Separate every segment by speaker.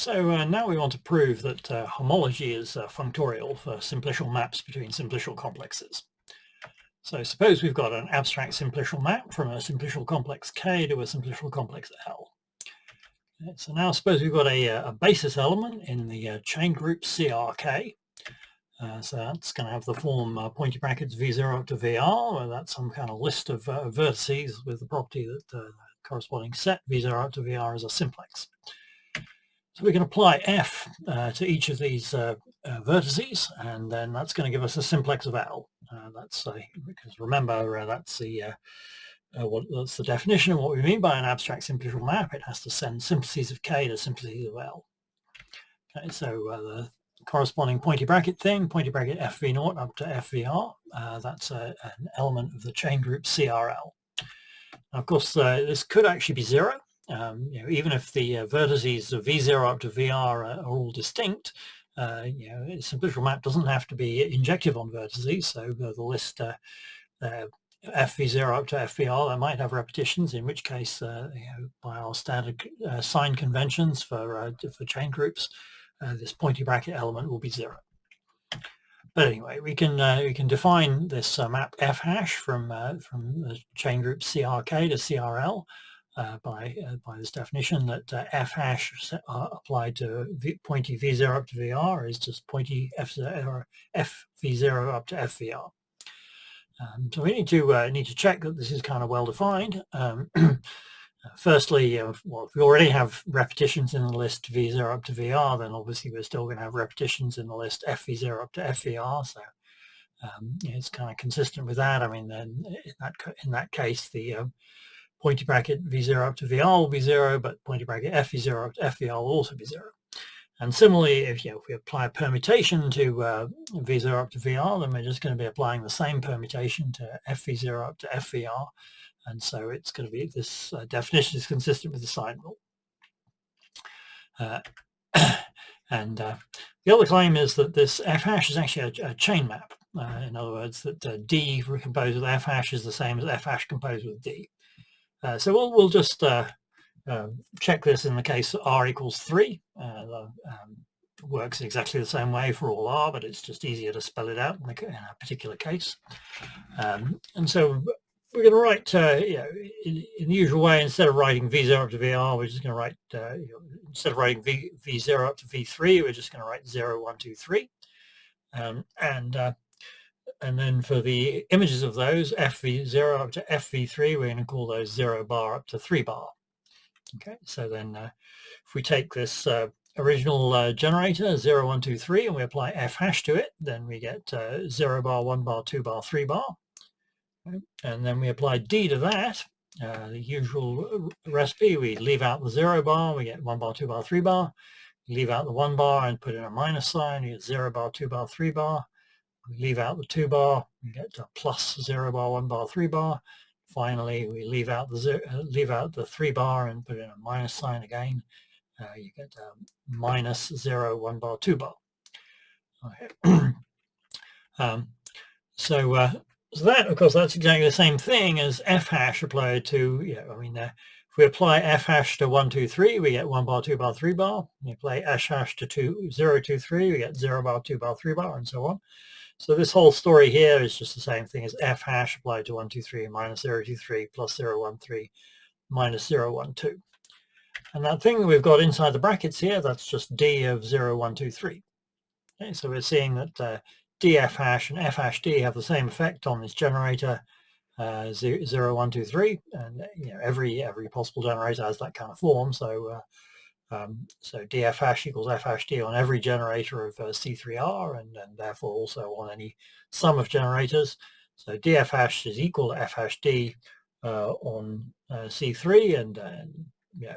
Speaker 1: Now we want to prove that homology is functorial for simplicial maps between simplicial complexes. So suppose we've got an abstract simplicial map from a simplicial complex K to a simplicial complex L. So now suppose we've got a basis element in the chain group CRK. So that's going to have the form pointy brackets V0 up to VR, where that's some kind of list of vertices with the property that the corresponding set V0 up to VR is a simplex. So we can apply f to each of these vertices, and then that's going to give us a simplex of L. Because remember that's the definition of what we mean by an abstract simplicial map. It has to send simplices of K to simplices of L. Okay, so the corresponding pointy bracket thing, pointy bracket FV0 up to FVR, that's an element of the chain group CRL. Now, of course, this could actually be zero. Even if the vertices of V0 up to VR are all distinct, a simplicial map doesn't have to be injective on vertices. So the list FV0 up to FVR, they might have repetitions, in which case, by our standard sign conventions for chain groups, this pointy bracket element will be zero. But anyway, we can define this map f hash from the chain group CRK to CRL by this definition that f hash applied to pointy V0 up to VR is just pointy FV0 up to FVR. So we need to check that this is kind of well defined. Firstly, if we already have repetitions in the list V0 up to VR, then obviously we're still going to have repetitions in the list FV0 up to FVR. So it's kind of consistent with that. I mean, then in that case, the pointy bracket V0 up to VR will be zero, but pointy bracket FV0 up to FVR will also be zero. And similarly, if we apply a permutation to V0 up to VR, then we're just going to be applying the same permutation to FV0 up to FVR. And so it's going to be, this definition is consistent with the sign rule. And the other claim is that this f hash is actually a chain map. In other words, that D composed with f hash is the same as f hash composed with D. So we'll just check this in the case that R equals 3. Works exactly the same way for all R, but it's just easier to spell it out in a particular case. And so we're going to write, in the usual way, instead of writing V0 up to VR, we're just going to write, instead of writing V0 up to V3, we're just going to write 0, 1, 2, 3. And then for the images of those, FV0 up to FV3, we're going to call those 0 bar up to 3 bar. Okay, so then if we take this original generator, 0, 1, 2, 3, and we apply f hash to it, then we get 0 bar, 1 bar, 2 bar, 3 bar. Okay. And then we apply D to that, the usual recipe. We leave out the 0 bar, we get 1 bar, 2 bar, 3 bar. Leave out the 1 bar and put in a minus sign, you get 0 bar, 2 bar, 3 bar. We leave out the 2 bar, we get plus 0 bar, 1 bar, 3 bar. Finally, we leave out the 3 bar and put in a minus sign again. You get minus 0, 1 bar, 2 bar. Okay. So that, of course, that's exactly the same thing as f hash applied to, if we apply f hash to 1, 2, 3, we get 1 bar, 2 bar, 3 bar. We apply f hash to 0, 2, 3, we get 0 bar, 2 bar, 3 bar, and so on. So this whole story here is just the same thing as f hash applied to 1, 2, 3 minus 0, 2, 3 plus 0, 1, 3 minus 0, 1, 2. And that thing that we've got inside the brackets here, that's just D of 0, 1, 2, 3. Okay, so we're seeing that df hash and f hash D have the same effect on this generator, 0, 1, 2, 3. And every possible generator has that kind of form. So df hash equals f hash D on every generator of C3R, and therefore also on any sum of generators. So df hash is equal to f hash D on C3, and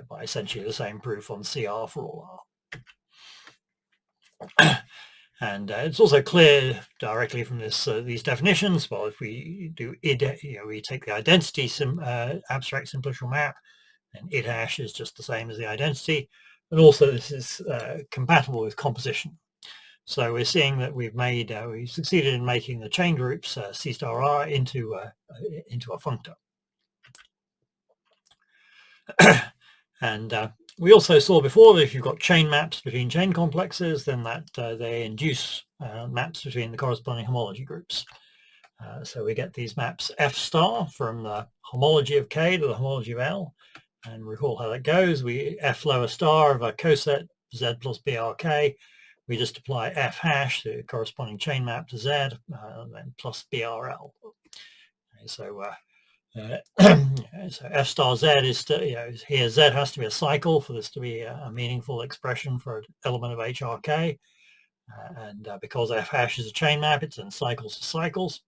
Speaker 1: by essentially the same proof on CR for all R. And it's also clear directly from these definitions. Well, if we do id, we take the identity abstract simplicial map, and id hash is just the same as the identity. And also this is compatible with composition. So we're seeing that we've succeeded in making the chain groups C star R into a functor. And We also saw before that if you've got chain maps between chain complexes, then that they induce maps between the corresponding homology groups. So we get these maps F star from the homology of K to the homology of L. And recall how that goes. We F lower star of a coset Z plus BRK. We just apply F hash, the corresponding chain map to Z, and then plus BRL. Okay, so so F star Z is here Z has to be a cycle for this to be a meaningful expression for an element of HRK. And because F hash is a chain map, it sends cycles to cycles.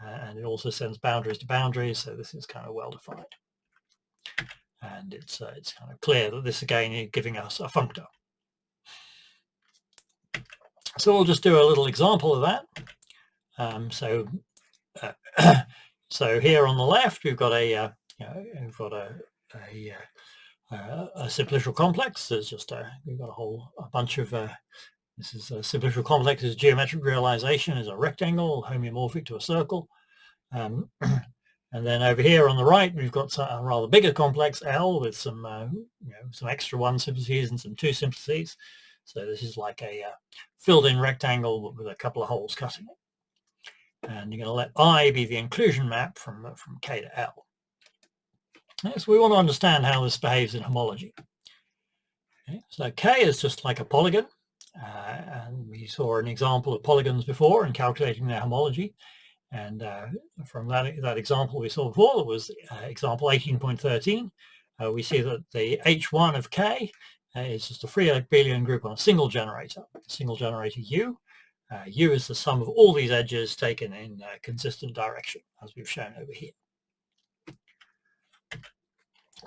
Speaker 1: And it also sends boundaries to boundaries, so this is kind of well defined. And it's kind of clear that this again is giving us a functor. So we'll just do a little example of that. So here on the left we've got a simplicial complex. There's just we've got a bunch of this is a simplicial complex. Is geometric realization is a rectangle homeomorphic to a circle. And then over here on the right, we've got a rather bigger complex L with some some extra one simplices and some two simplices. So this is like a filled-in rectangle with a couple of holes cutting it. And you're going to let I be the inclusion map from K to L. Okay, so we want to understand how this behaves in homology. Okay, so K is just like a polygon. And we saw an example of polygons before in calculating their homology. And from that example we saw before, that was example 18.13, we see that the H1 of K is just a free abelian group on a single generator U. U is the sum of all these edges taken in consistent direction, as we've shown over here.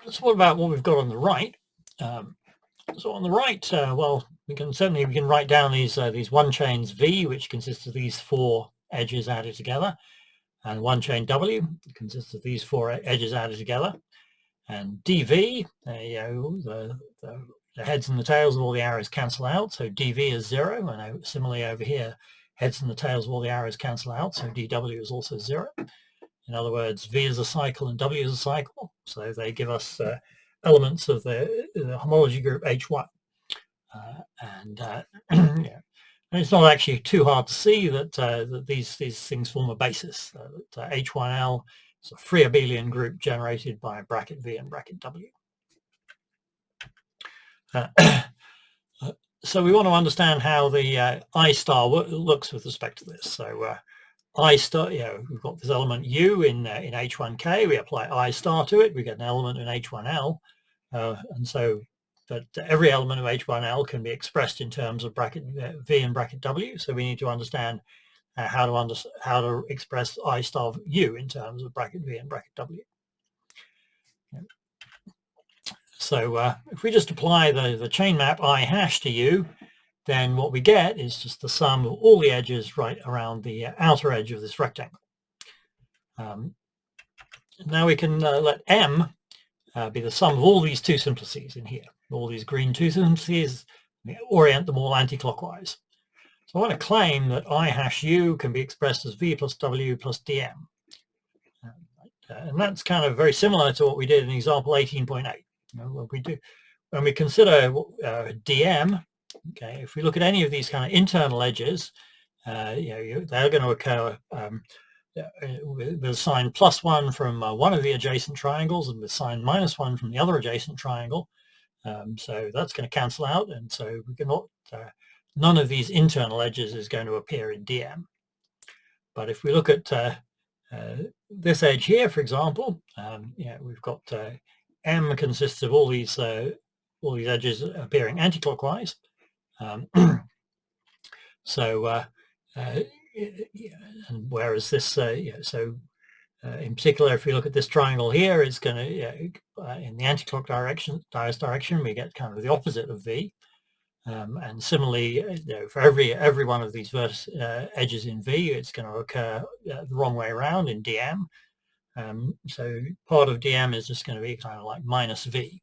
Speaker 1: So what about what we've got on the right? So on the right, well, we can write down these one chains V, which consists of these four edges added together, and one chain W consists of these four edges added together, and dV, the heads and the tails of all the arrows cancel out, so dV is 0, and similarly over here, heads and the tails of all the arrows cancel out, so dW is also 0. In other words, V is a cycle and W is a cycle, so they give us elements of the homology group H1. Yeah. And it's not actually too hard to see that, that these things form a basis. That H1L is a free abelian group generated by bracket V and bracket W. So we want to understand how the I star looks with respect to this. So I star, we've got this element U in H1K. We apply I star to it. We get an element in H1L, and so. But every element of H1L can be expressed in terms of bracket V and bracket W. So we need to understand how to express I star of U in terms of bracket V and bracket W. So if we just apply the chain map I hash to U, then what we get is just the sum of all the edges right around the outer edge of this rectangle. Now we can let M be the sum of all these two simplices in here. All these green two simplices, orient them all anti-clockwise. So I want to claim that I hash U can be expressed as V plus W plus dm. And that's kind of very similar to what we did in example 18.8. When we consider dm, okay, if we look at any of these kind of internal edges, they're going to occur with a sign +1 from one of the adjacent triangles and with sign -1 from the other adjacent triangle. So that's going to cancel out, and so we cannot. None of these internal edges is going to appear in dm. But if we look at this edge here, for example, we've got M consists of all these edges appearing anti-clockwise. And whereas this, in particular, if we look at this triangle here, it's going to, in the anti-clockwise direction, we get kind of the opposite of V. And similarly, for every one of these edges in V, it's going to occur the wrong way around in dm. So part of dm is just going to be kind of like -V.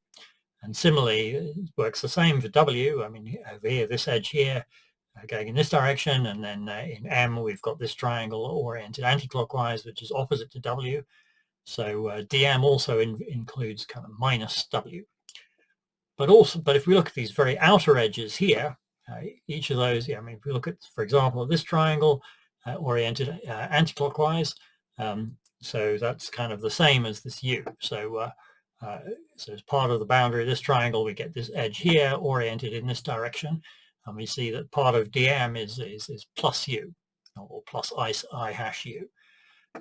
Speaker 1: And similarly, it works the same for W. I mean, over here, this edge here, going in this direction, and then in M we've got this triangle oriented anti-clockwise, which is opposite to W. So dm also includes kind of -W. but if we look at these very outer edges here, each of those, I mean, if we look at, for example, this triangle oriented anticlockwise, so that's kind of the same as this U. So as part of the boundary of this triangle, we get this edge here oriented in this direction, and we see that part of dm is plus U, or plus I hash U.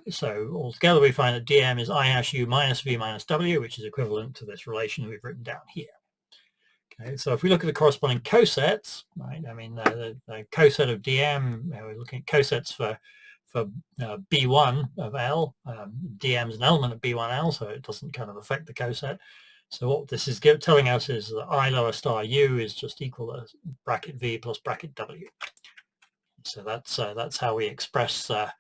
Speaker 1: So altogether, we find that dm is I hash U minus V minus W, which is equivalent to this relation we've written down here. Okay, so if we look at the corresponding cosets, right? I mean, the coset of dm, we're looking at cosets for B1 of L. dm is an element of B1 L, so it doesn't kind of affect the coset. So what this is telling us is that I lower star U is just equal to bracket V plus bracket W. So that's how we express the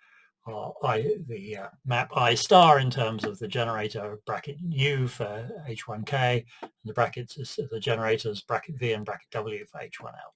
Speaker 1: map I star in terms of the generator bracket U for H1K, and the brackets is the generators bracket V and bracket W for H1L.